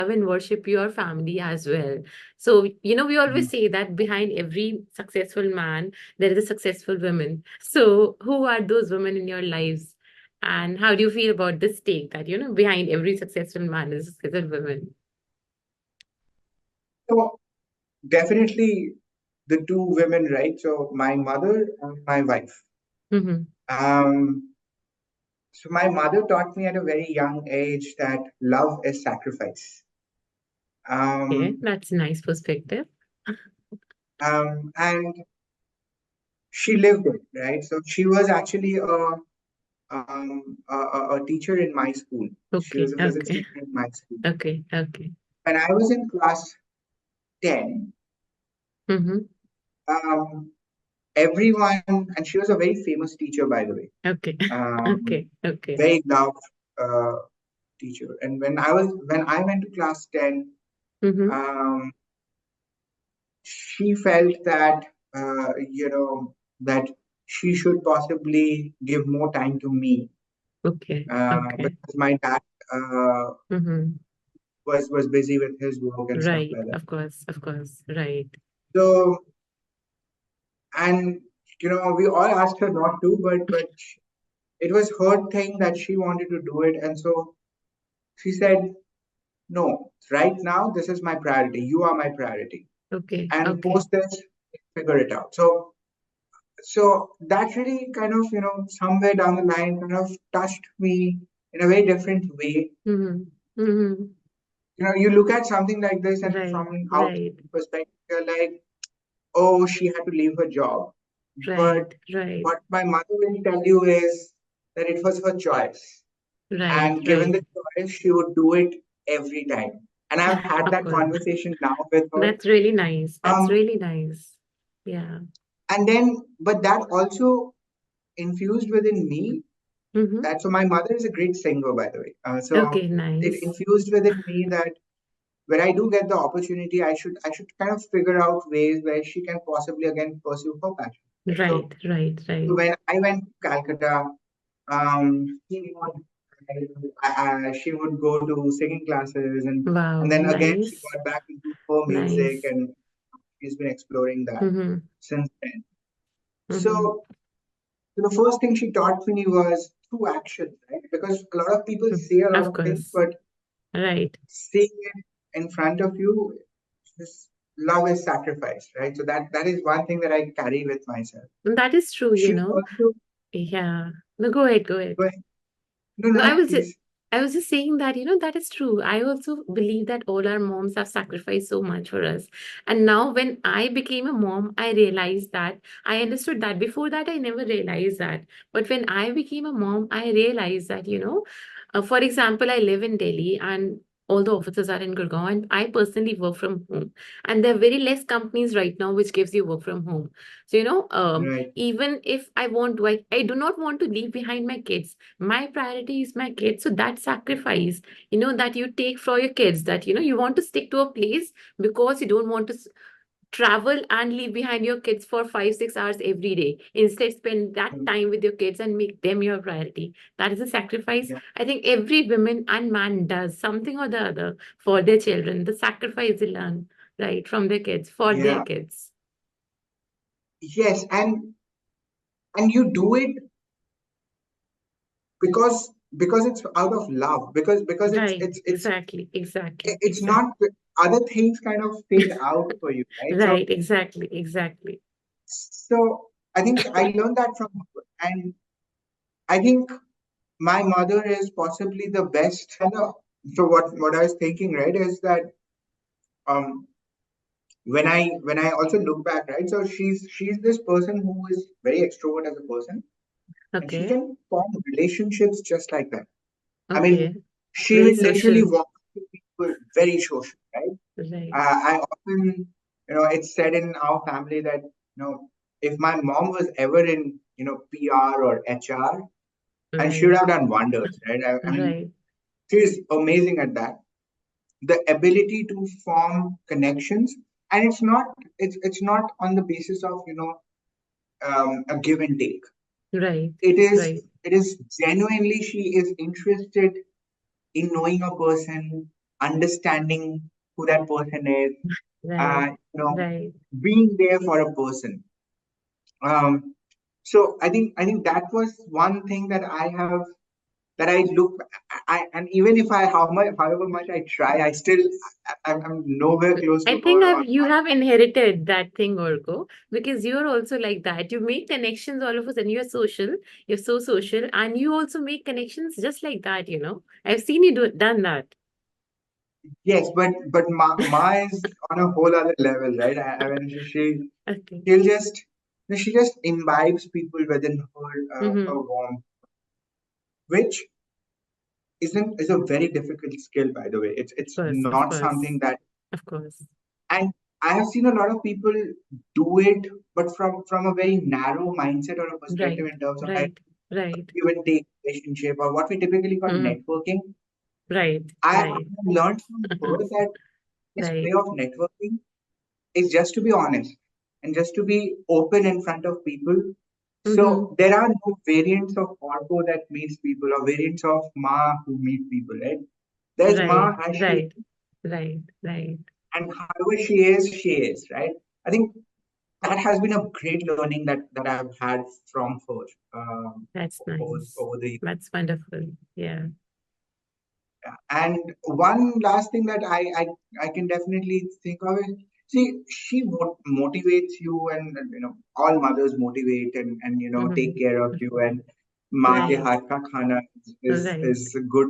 and worship your family as well. So, we always Mhm. say that behind every successful man, there is a successful woman. So, who are those women in your lives? And how do you feel about this take that, behind every successful man is a successful woman? So definitely the two women, right? So my mother and my wife. Mm-hmm. Um, so my mother taught me at a very young age that love is sacrifice. Okay, Um, that's a nice perspective. and she lived it, right? So she was actually a teacher in my school. She was Okay, a physics okay, teacher in my school. okay, okay. When I was in class 10, Mm-hmm. um, everyone, and she was a very famous teacher, by the way, Okay, um, okay, okay. very loved uh, teacher. And when I went to class 10, Mm-hmm. um, she felt that that she should possibly give more time to me Okay, okay. because my dad uh, Mm-hmm. was busy with his work and stuff Right, like that. of course, right. So, and we all asked her not to, but it was her thing that she wanted to do it, and so she said, "No, right now this is my priority. You are my priority, Okay, and okay. post this, figure it out." So that really kind of somewhere down the line kind of touched me in a very different way. Mm-hmm. Mm-hmm. You look at something like this, and Right, from an right, outside perspective, you're like, oh, she had to leave her job. right, But right, what my mother will tell you is that it was her choice. right, And given right. the choice, she would do it every time. And I've had Of that course. conversation now with her. That's really nice. That's Um, really nice. Yeah. and then, but that also infused within me Mm-hmm. that, so my mother is a great singer, by the way. So Okay, it nice. infused within me that when I do get the opportunity, I should kind of figure out ways where she can possibly again pursue her passion. Right? Right, right, So right. when I went to Calcutta, she would go to singing classes, and Wow, then again she nice, got back into her music, nice. and she's been exploring that Mm-hmm. since then. Mm-hmm. So the first thing she taught me was through action, right? Because a lot of people say a lot Of of things, course. but Right. seeing it in front of you, this love is sacrifice, right? So that is one thing that I carry with myself. That is true. She also, Yeah. No, go ahead, go ahead. go ahead. No, No, no, please. I was just saying that, that is true. I also believe that all our moms have sacrificed so much for us. And now when I became a mom, I realized that I understood that. Before that, I never realized that. But when I became a mom, I realized that, for example, I live in Delhi and all the offices are in Gurgaon, and I personally work from home. And there are very less companies right now which gives you work from home. So, Right. even if I want to, I do not want to leave behind my kids. My priority is my kids. So that sacrifice, that you take for your kids, that, you want to stick to a place because you don't want to travel and leave behind your kids for 5 6 hours every day. Instead, spend that Mm, time with your kids and make them your priority. That is a sacrifice yeah. I think every woman and man does something or the other for their children. The sacrifice they learn, right, from their kids, for their Yeah. kids. Yes, and you do it because it's out of love, because it's Right, it's it's exactly, exactly, it's exactly. not other things kind of fade out for you, right? Right, exactly, exactly. So I think I learned that from her, and I think my mother is possibly the best. So what I was thinking, right, is that um when I also look back, right, so she's this person who is very extrovert as a person, and she Okay. can form relationships just like that. I Okay. mean, she Very will literally social. walk to people, very social, right? Right. I often, it's said in our family that, if my mom was ever in, PR or HR, and she would Right. have done wonders, right? I mean, Right. she's amazing at that. The ability to form connections, and it's not on the basis of, a give and take. Right. It is Right. it is genuinely she is interested in knowing a person, understanding who that person is, Right. you know, Right. being there for a person. Um, so I think that was one thing that I have that I look and even if I how much however much I try, I still I'm nowhere close to I her think on you have inherited that thing, Orko, because you're also like that. You make connections all of a sudden. You're social, you're so social, and you also make connections just like that, you know. I've seen you done that. yes, but Ma is on a whole other level, right? I mean Okay. she'll just she just imbibes people within her Mm-hmm. warmth, which isn't is a very difficult skill, by the way. It's Of not course, something that of course. and I have seen a lot of people do it, but from a very narrow mindset or a perspective Right, in terms of like right, right. give and take relationship or what we typically call Mm-hmm. networking. Right, I right. learned from her that this way Right. of networking is just to be honest and just to be open in front of people. Mm-hmm. So there are no variants of Orko that meets people or variants of Ma who meet people, right? There's Right, Ma as she is, right, right, right. and however she is, right? I think that has been a great learning that I've had from her That's nice. over the That's wonderful. Yeah. yeah. And one last thing that I can definitely think of is see she motivates you and you know all mothers motivate and you know take Mm-hmm. care of you and maa ke Right, haath ka khana is right. good